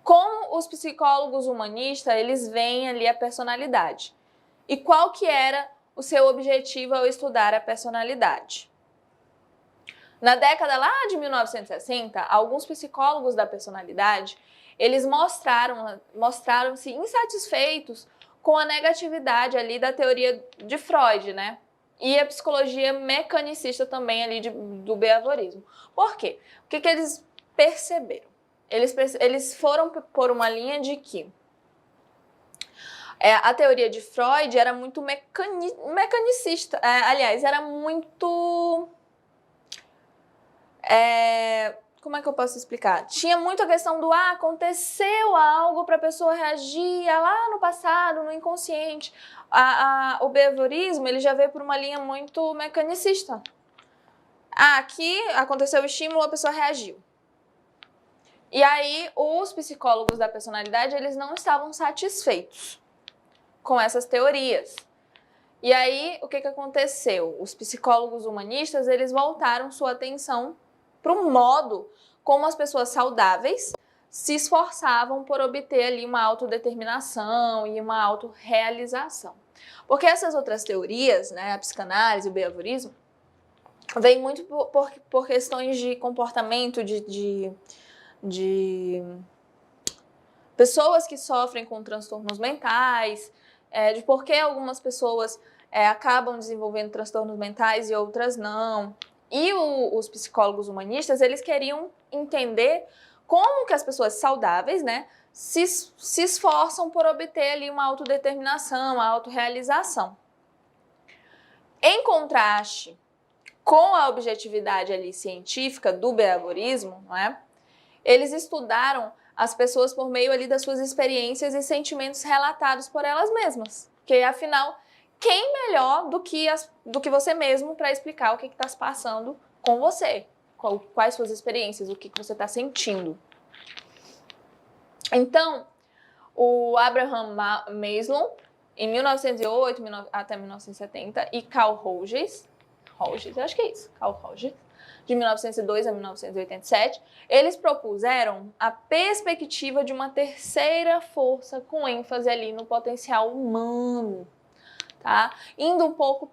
Com os psicólogos humanistas, eles veem ali a personalidade. E qual que era o seu objetivo ao estudar a personalidade? Na década lá de 1960, alguns psicólogos da personalidade, eles mostraram-se insatisfeitos com a negatividade ali da teoria de Freud, né? E a psicologia mecanicista também ali do behaviorismo. Por quê? O que eles perceberam? Eles foram por uma linha de que a teoria de Freud era muito mecanicista. Aliás, era muito... como é que eu posso explicar? Tinha muito a questão do aconteceu algo para a pessoa reagir lá no passado, no inconsciente. O behaviorismo, ele já veio por uma linha muito mecanicista. Aqui aconteceu o estímulo, a pessoa reagiu. E aí, os psicólogos da personalidade, eles não estavam satisfeitos com essas teorias. E aí, o que aconteceu? Os psicólogos humanistas, eles voltaram sua atenção para o modo como as pessoas saudáveis se esforçavam por obter ali uma autodeterminação e uma autorrealização. Porque essas outras teorias, né, a psicanálise, o behaviorismo, vem muito por questões de comportamento, de pessoas que sofrem com transtornos mentais, de por que algumas pessoas acabam desenvolvendo transtornos mentais e outras não. E os psicólogos humanistas, eles queriam entender como que as pessoas saudáveis, né, se esforçam por obter ali uma autodeterminação, uma autorrealização. Em contraste com a objetividade ali científica do behaviorismo, não é? Eles estudaram as pessoas por meio ali das suas experiências e sentimentos relatados por elas mesmas. Porque, afinal, quem melhor do que você mesmo para explicar o que está se passando com você? Quais suas experiências, o que você está sentindo. Então, o Abraham Maslow, em 1908 até 1970, e Carl Rogers, eu acho que é isso, Carl Rogers, de 1902 a 1987, eles propuseram a perspectiva de uma terceira força com ênfase ali no potencial humano, tá? Indo um pouco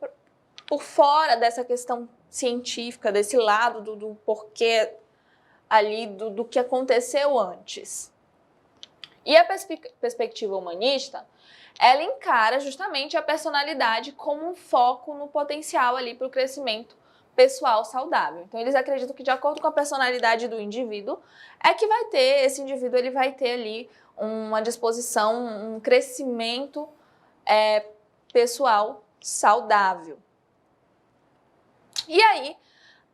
por fora dessa questão científica, desse lado do porquê ali, do que aconteceu antes. E a perspectiva humanista, ela encara justamente a personalidade como um foco no potencial ali para o crescimento pessoal saudável. Então, eles acreditam que, de acordo com a personalidade do indivíduo, esse indivíduo ele vai ter ali uma disposição, um crescimento pessoal saudável. E aí,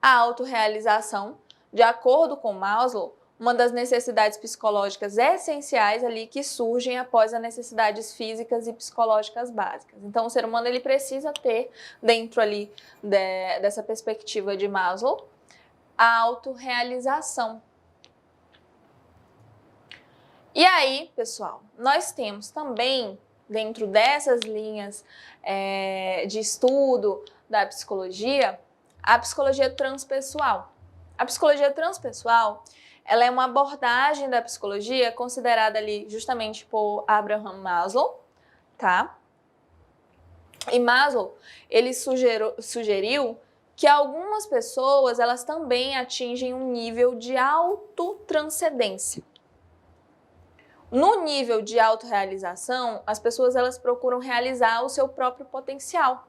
a autorrealização, de acordo com Maslow, uma das necessidades psicológicas essenciais ali que surgem após as necessidades físicas e psicológicas básicas. Então, o ser humano ele precisa ter, dentro ali dessa perspectiva de Maslow, a autorrealização. E aí, pessoal, nós temos também, dentro dessas linhas de estudo da psicologia, a psicologia transpessoal. A psicologia transpessoal, ela é uma abordagem da psicologia considerada ali justamente por Abraham Maslow, tá? E Maslow, ele sugeriu que algumas pessoas, elas também atingem um nível de autotranscendência. No nível de autorrealização, as pessoas, elas procuram realizar o seu próprio potencial.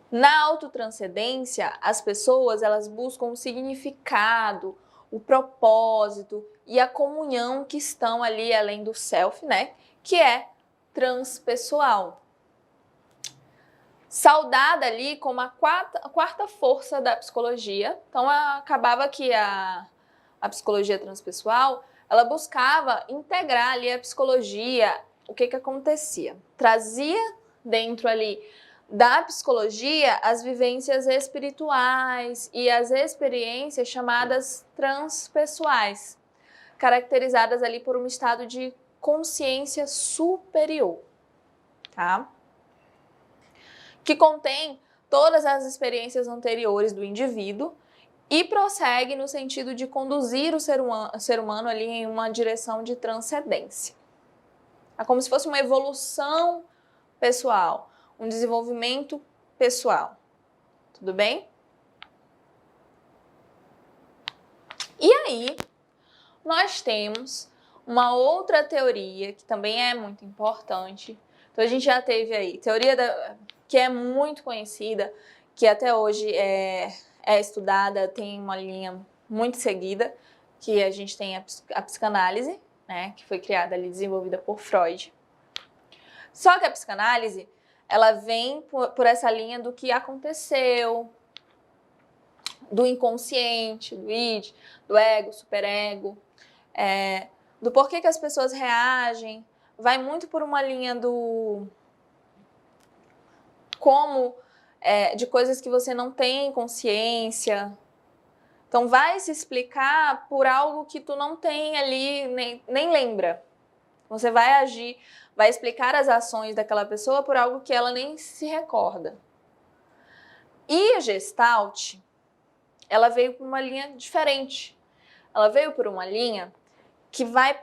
Na autotranscendência, as pessoas, elas buscam o significado, o propósito e a comunhão que estão ali além do self, né? Que é transpessoal. Saudada ali como a quarta força da psicologia. Então, acabava que a psicologia transpessoal, ela buscava integrar ali a psicologia. O que acontecia? Trazia dentro ali da psicologia as vivências espirituais e as experiências chamadas transpessoais, caracterizadas ali por um estado de consciência superior, tá? Que contém todas as experiências anteriores do indivíduo e prossegue no sentido de conduzir o ser humano ali em uma direção de transcendência. É como se fosse uma evolução pessoal, um desenvolvimento pessoal. Tudo bem? E aí, nós temos Uma outra teoria que também é muito importante. Então a gente já teve aí que é muito conhecida, que até hoje é estudada, tem uma linha muito seguida, que a gente tem a psicanálise, né, que foi criada ali, desenvolvida por Freud. Só que a psicanálise, ela vem por essa linha do que aconteceu, do inconsciente, do id, do ego, superego, do porquê que as pessoas reagem, vai muito por uma linha do como, de coisas que você não tem consciência. Então vai se explicar por algo que tu não tem ali, nem lembra. Você vai agir, vai explicar as ações daquela pessoa por algo que ela nem se recorda. E a Gestalt, ela veio por uma linha diferente. Ela veio por uma linha que vai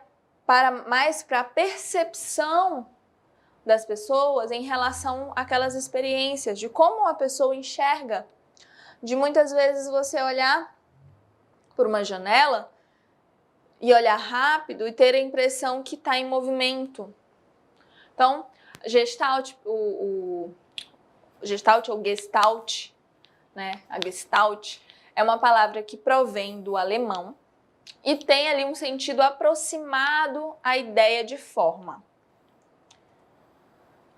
mais para a percepção das pessoas em relação àquelas experiências, de como a pessoa enxerga. De muitas vezes você olhar por uma janela e olhar rápido e ter a impressão que está em movimento. Então, Gestalt, o Gestalt ou Gestalt, né? A Gestalt é uma palavra que provém do alemão e tem ali um sentido aproximado à ideia de forma.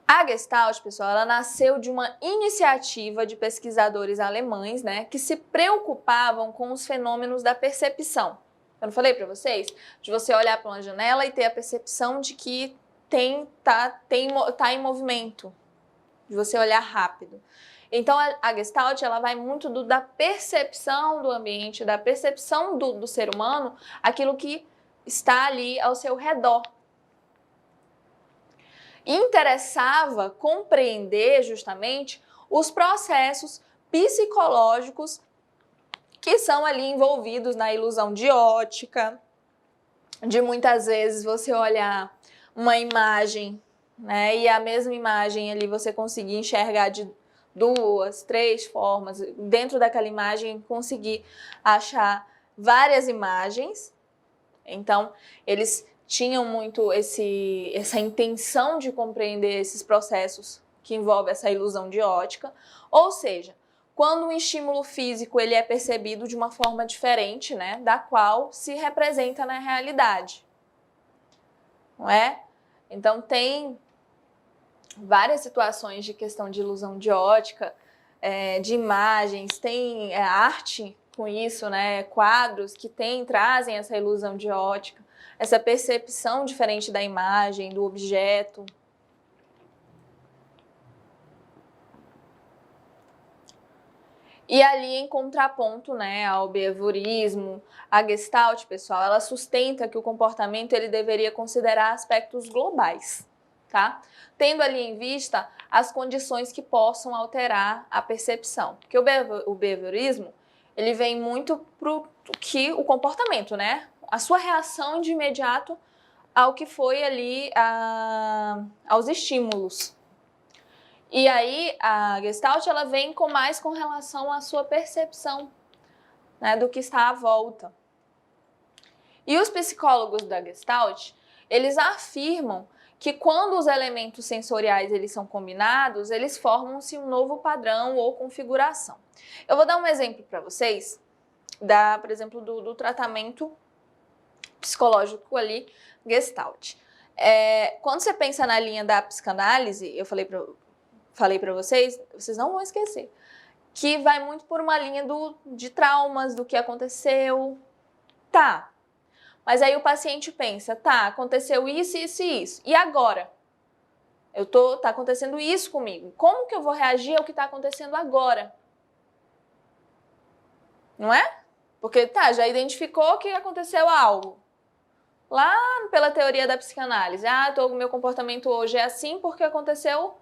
A Gestalt, pessoal, ela nasceu de uma iniciativa de pesquisadores alemães, né, que se preocupavam com os fenômenos da percepção. Eu não falei para vocês? De você olhar para uma janela e ter a percepção de que tá em movimento, de você olhar rápido. Então a Gestalt, ela vai muito da percepção do ambiente, da percepção do ser humano, aquilo que está ali ao seu redor. E interessava compreender justamente os processos psicológicos que são ali envolvidos na ilusão de ótica, de muitas vezes você olhar uma imagem, né, e a mesma imagem ali você conseguir enxergar de 2, 3 formas, dentro daquela imagem conseguir achar várias imagens. Então, eles tinham muito essa intenção de compreender esses processos que envolvem essa ilusão de ótica, ou seja, quando um estímulo físico ele é percebido de uma forma diferente, né, da qual se representa na realidade, não é? Então tem várias situações de questão de ilusão de ótica, de imagens, tem arte com isso, né, quadros que trazem essa ilusão de ótica, essa percepção diferente da imagem, do objeto. E ali em contraponto, né, ao behaviorismo, a Gestalt, pessoal, ela sustenta que o comportamento ele deveria considerar aspectos globais, tá? Tendo ali em vista as condições que possam alterar a percepção. Porque o behaviorismo, ele vem muito pro que o comportamento, né? A sua reação de imediato ao que foi ali aos estímulos. E aí a Gestalt ela vem mais com relação à sua percepção, né, do que está à volta. E os psicólogos da Gestalt, eles afirmam que quando os elementos sensoriais eles são combinados, eles formam-se um novo padrão ou configuração. Eu vou dar um exemplo para vocês, por exemplo, do tratamento psicológico ali, Gestalt. Quando você pensa na linha da psicanálise, eu falei para vocês não vão esquecer, que vai muito por uma linha de traumas, do que aconteceu. Tá, mas aí o paciente pensa, tá, aconteceu isso, isso e isso. E agora? Tá acontecendo isso comigo. Como que eu vou reagir ao que está acontecendo agora? Não é? Porque já identificou que aconteceu algo. Lá pela teoria da psicanálise, o meu comportamento hoje é assim porque aconteceu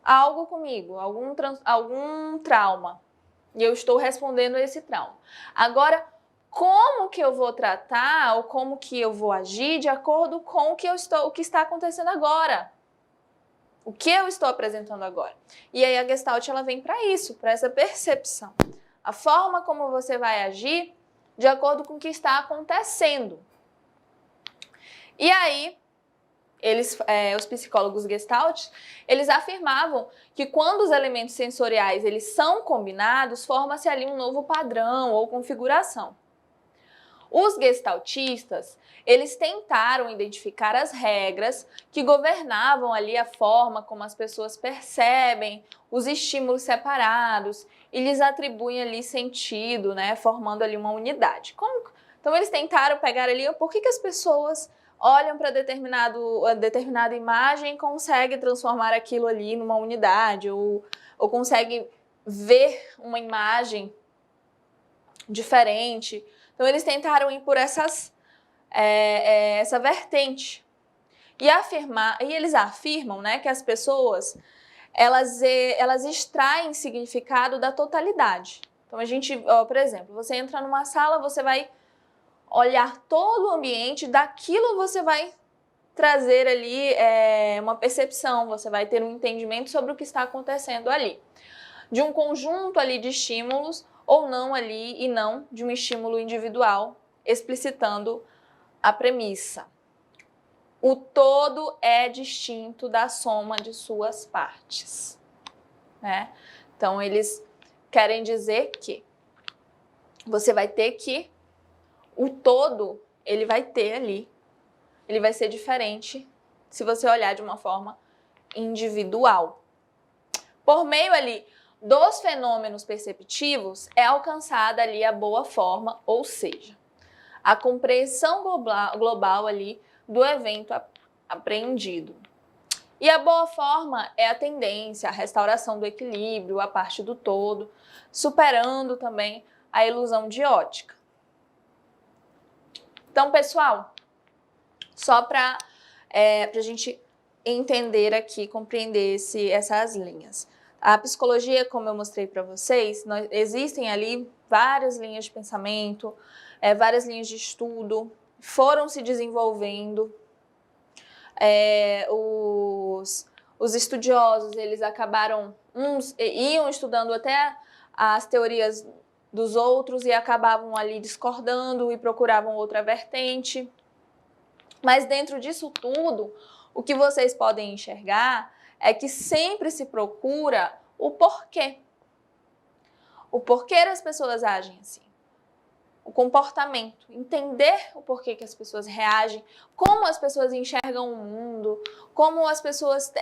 algo comigo, algum trauma. E eu estou respondendo a esse trauma. Agora, como que eu vou tratar ou como que eu vou agir de acordo com o que está acontecendo agora? O que eu estou apresentando agora? E aí a Gestalt ela vem para isso, para essa percepção. A forma como você vai agir de acordo com o que está acontecendo. E aí, os psicólogos Gestalt, eles afirmavam que quando os elementos sensoriais eles são combinados, forma-se ali um novo padrão ou configuração. Os gestaltistas, eles tentaram identificar as regras que governavam ali a forma como as pessoas percebem os estímulos separados e lhes atribuem ali sentido, né, formando ali uma unidade. Então eles tentaram pegar ali por que as pessoas olham para determinada imagem e conseguem transformar aquilo ali numa unidade ou conseguem ver uma imagem diferente. Então, eles tentaram ir por essa vertente. E eles afirmam, né, que as pessoas, elas extraem significado da totalidade. Então, por exemplo, você entra numa sala, você vai olhar todo o ambiente, daquilo você vai trazer ali uma percepção, você vai ter um entendimento sobre o que está acontecendo ali. De um conjunto ali de estímulos, ou não ali, e não de um estímulo individual, explicitando a premissa. O todo é distinto da soma de suas partes, né? Então, eles querem dizer que você vai ter que, o todo, ele vai ter ali, ele vai ser diferente se você olhar de uma forma individual. Por meio ali dos fenômenos perceptivos, é alcançada ali a boa forma, ou seja, a compreensão global ali do evento apreendido. E a boa forma é a tendência, a restauração do equilíbrio, a parte do todo, superando também a ilusão de ótica. Então, pessoal, só para a gente entender aqui, compreender essas linhas. A psicologia, como eu mostrei para vocês, existem ali várias linhas de pensamento, várias linhas de estudo, foram se desenvolvendo. Os estudiosos, eles acabaram, iam estudando até as teorias dos outros e acabavam ali discordando e procuravam outra vertente. Mas dentro disso tudo, o que vocês podem enxergar é que sempre se procura o porquê. O porquê as pessoas agem assim. O comportamento, entender o porquê que as pessoas reagem, como as pessoas enxergam o mundo, como as pessoas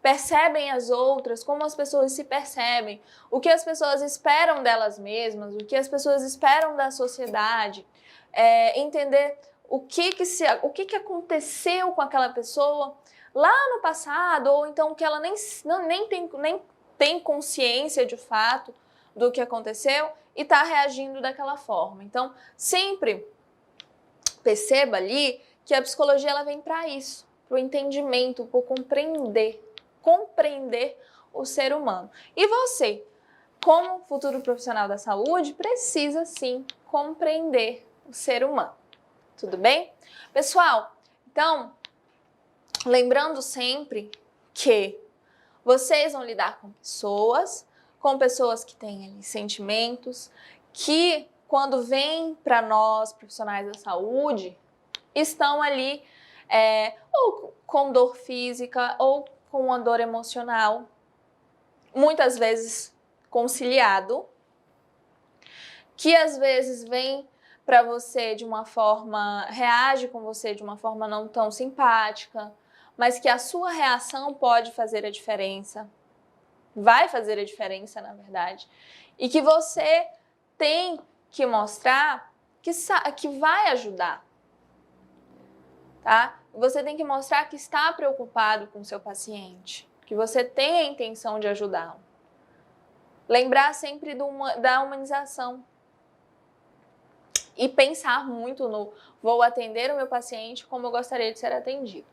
percebem as outras, como as pessoas se percebem, o que as pessoas esperam delas mesmas, o que as pessoas esperam da sociedade, entender o que aconteceu com aquela pessoa lá no passado, ou então que ela nem tem consciência de fato do que aconteceu e está reagindo daquela forma. Então, sempre perceba ali que a psicologia ela vem para isso, para o entendimento, para compreender o ser humano. E você, como futuro profissional da saúde, precisa sim compreender o ser humano. Tudo bem? Pessoal, então, lembrando sempre que vocês vão lidar com pessoas que têm ali sentimentos, que quando vêm para nós, profissionais da saúde, estão ali ou com dor física ou com uma dor emocional, muitas vezes conciliado, que às vezes vem para você de uma forma, reage com você de uma forma não tão simpática, mas que a sua reação pode fazer a diferença, vai fazer a diferença, na verdade, e que você tem que mostrar que vai ajudar, tá? Você tem que mostrar que está preocupado com o seu paciente, que você tem a intenção de ajudá-lo. Lembrar sempre da humanização. E pensar muito no vou atender o meu paciente como eu gostaria de ser atendido,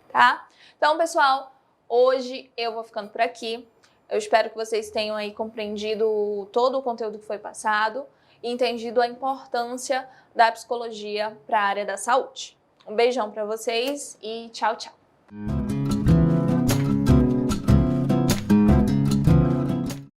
tá? Então, pessoal, hoje eu vou ficando por aqui. Eu espero que vocês tenham aí compreendido todo o conteúdo que foi passado e entendido a importância da psicologia para a área da saúde. Um beijão para vocês e tchau, tchau!